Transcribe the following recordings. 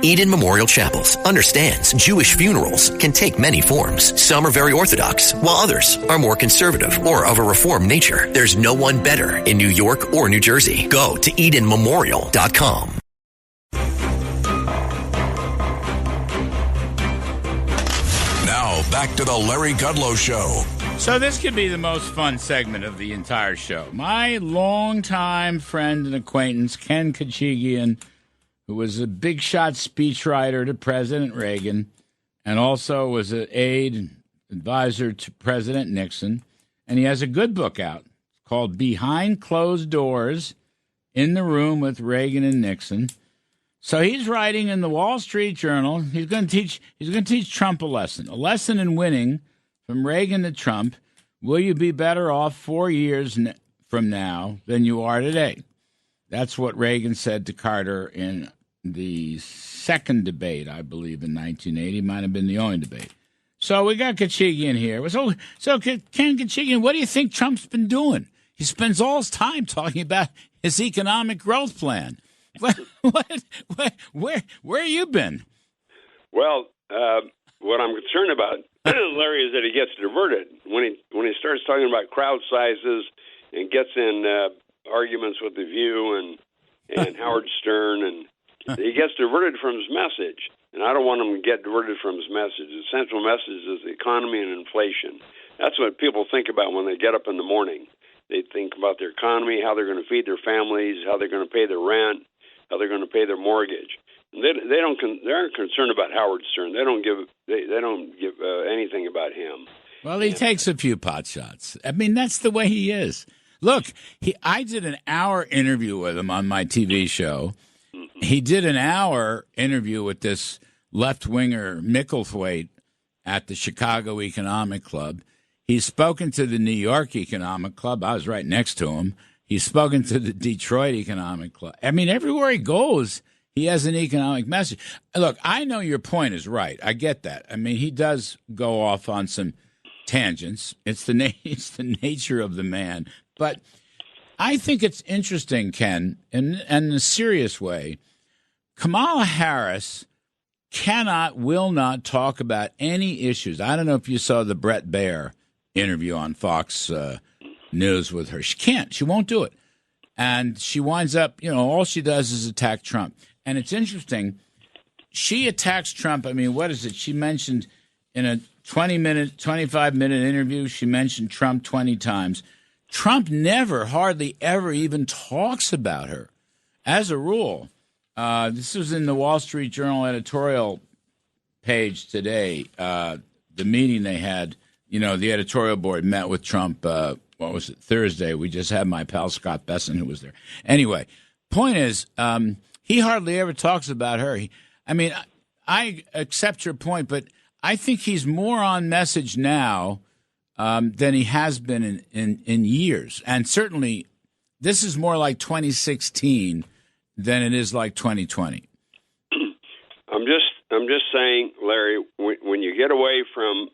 Eden Memorial Chapels understands Jewish funerals can take many forms. Some are very Orthodox, while others are more conservative or of a Reformed nature. There's no one better in New York or New Jersey. Go to EdenMemorial.com. Now, back to the Larry Kudlow Show. So this could be the most fun segment of the entire show. My longtime friend and acquaintance, Ken Kachigian, who was a big shot speechwriter to President Reagan and also was an aide advisor to President Nixon. And he has a good book out called Behind Closed Doors, in the Room with Reagan and Nixon. So he's writing in the Wall Street Journal. He's going to teach Trump a lesson in winning from Reagan to Trump. Will you be better off 4 years from now than you are today? That's what Reagan said to Carter in the second debate, I believe, in 1980. Might have been the only debate. So we got Khachigian here. So Ken Khachigian, what do you think Trump's been doing? He spends all his time talking about his economic growth plan. Where you been? Well, what I'm concerned about, Larry, is that he gets diverted when he starts talking about crowd sizes and gets in arguments with The View and Howard Stern, and he gets diverted from his message. And I don't want him to get diverted from his message. The central message is the economy and inflation. That's what people think about when they get up in the morning. They think about their economy, how they're going to feed their families, how they're going to pay their rent, how they're going to pay their mortgage. And they aren't concerned about Howard Stern. They don't give anything about him. Well, he takes a few pot shots. I mean, that's the way he is. Look, I did an hour interview with him on my TV show. Mm-hmm. He did an hour interview with this left-winger Micklethwaite at the Chicago Economic Club. He's spoken to the New York Economic Club. I was right next to him. He's spoken to the Detroit Economic Club. I mean, everywhere he goes, he has an economic message. Look, I know your point is right. I get that. I mean, he does go off on some tangents. It's the nature of the man. But I think it's interesting, Ken, in a serious way. Kamala Harris will not talk about any issues. I don't know if you saw the Brett Baier interview on Fox News with her. She can't. She won't do it. And she winds up, all she does is attack Trump. And it's interesting. She attacks Trump. I mean, what is it? She mentioned in a 25-minute interview, she mentioned Trump 20 times. Trump never, hardly ever even talks about her. As a rule, this was in the Wall Street Journal editorial page today, the meeting they had. The editorial board met with Trump, Thursday. We just had my pal Scott Besson, who was there. Anyway, point is, he hardly ever talks about her. I accept your point, but I think he's more on message now than he has been in years. And certainly, this is more like 2016 than it is like 2020. I'm just saying, Larry, when you get away from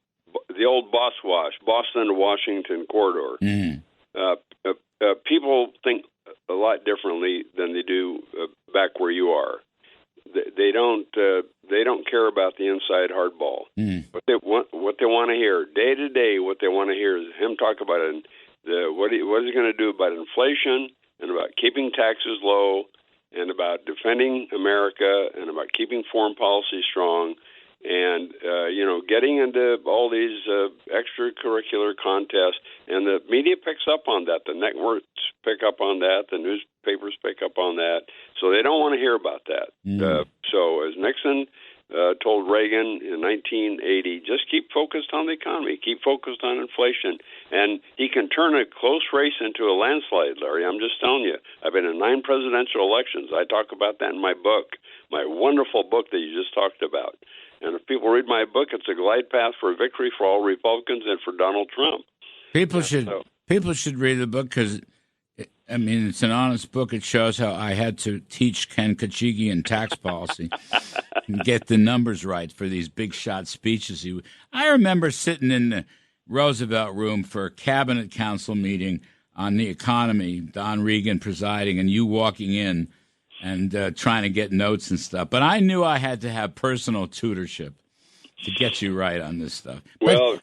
the old boss wash, Boston to Washington corridor, people think a lot differently than they do back where you are. They don't care about the inside hardball. What they want to hear day to day, what they want to hear is him talk about it. What is he going to do about inflation and about keeping taxes low and about defending America and about keeping foreign policy strong. And, getting into all these extracurricular contests, and the media picks up on that. The networks pick up on that. The newspapers pick up on that. So they don't want to hear about that. So as Nixon told Reagan in 1980, just keep focused on the economy, keep focused on inflation. And he can turn a close race into a landslide, Larry. I'm just telling you. I've been in 9 presidential elections. I talk about that in my book, my wonderful book that you just talked about. And if people read my book, it's a glide path for victory for all Republicans and for Donald Trump. People should read the book because, it's an honest book. It shows how I had to teach Ken Kachigian tax policy and get the numbers right for these big shot speeches. I remember sitting in the Roosevelt room for a cabinet council meeting on the economy, Don Regan presiding, and you walking in and trying to get notes and stuff. But I knew I had to have personal tutorship to get you right on this stuff. Well,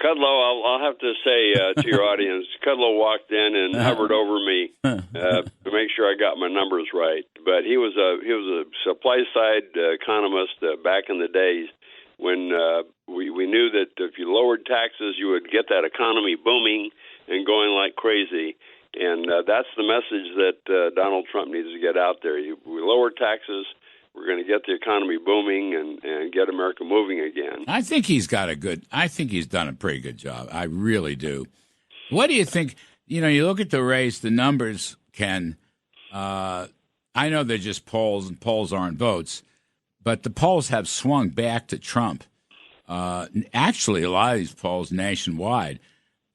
Kudlow, I'll have to say to your audience, Kudlow walked in and hovered over me to make sure I got my numbers right. But he was a supply side economist back in the days when we knew that if you lowered taxes, you would get that economy booming and going like crazy. And that's the message that Donald Trump needs to get out there. We lower taxes. We're going to get the economy booming and get America moving again. I think he's done a pretty good job. I really do. What do you think? You know, you look at the race, the numbers, Ken. I know they're just polls, and polls aren't votes, but the polls have swung back to Trump. Actually, a lot of these polls nationwide,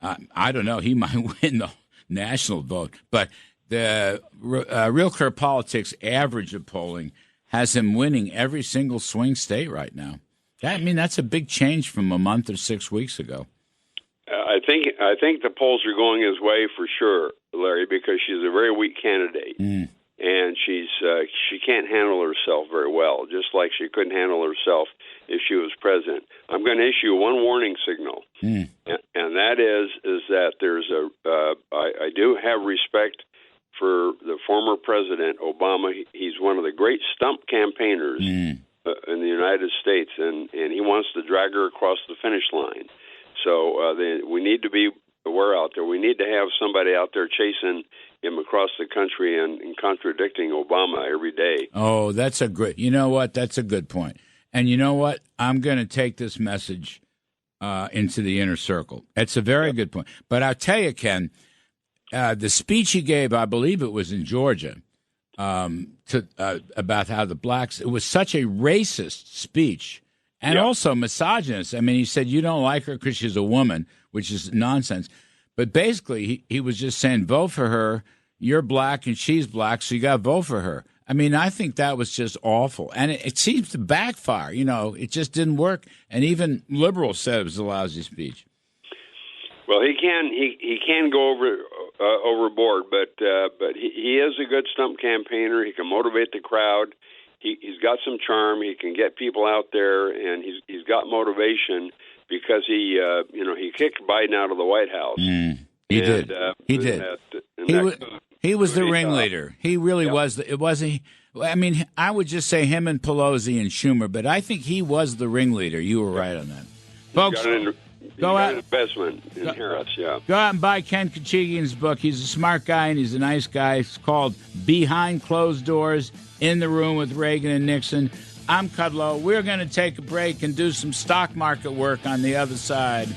I don't know, he might win the national vote, but the Real Clear Politics average of polling has him winning every single swing state right now. That's a big change from a month or 6 weeks ago. I think the polls are going his way for sure, Larry, because she's a very weak candidate, and she can't handle herself very well, just like she couldn't handle herself if she was president. I'm going to issue one warning signal, and that is that there's I do have respect for the former president, Obama. He's one of the great stump campaigners in the United States, and he wants to drag her across the finish line. So we need to be aware out there. We need to have somebody out there chasing him across the country and contradicting Obama every day. Oh, you know what? That's a good point. And you know what? I'm going to take this message into the inner circle. It's a very good point. But I'll tell you, Ken, the speech he gave, I believe it was in Georgia, about how the blacks, it was such a racist speech and also misogynist. I mean, he said, you don't like her because she's a woman, which is nonsense. But basically, he was just saying, vote for her. You're black and she's black, so you got to vote for her. I mean, I think that was just awful. And it seems to backfire. You know, it just didn't work. And even liberals said it was a lousy speech. Well, he can go overboard, but he is a good stump campaigner. He can motivate the crowd. He's got some charm. He can get people out there, and he's got motivation because he kicked Biden out of the White House. He did. He was the ringleader. He really was. It wasn't. I mean, I would just say him and Pelosi and Schumer, but I think he was the ringleader. You were right on that, folks. Go out. Investment in Harris, Go out and buy Ken Kachigian's book. He's a smart guy and he's a nice guy. It's called Behind Closed Doors, in the Room with Reagan and Nixon. I'm Kudlow. We're going to take a break and do some stock market work on the other side.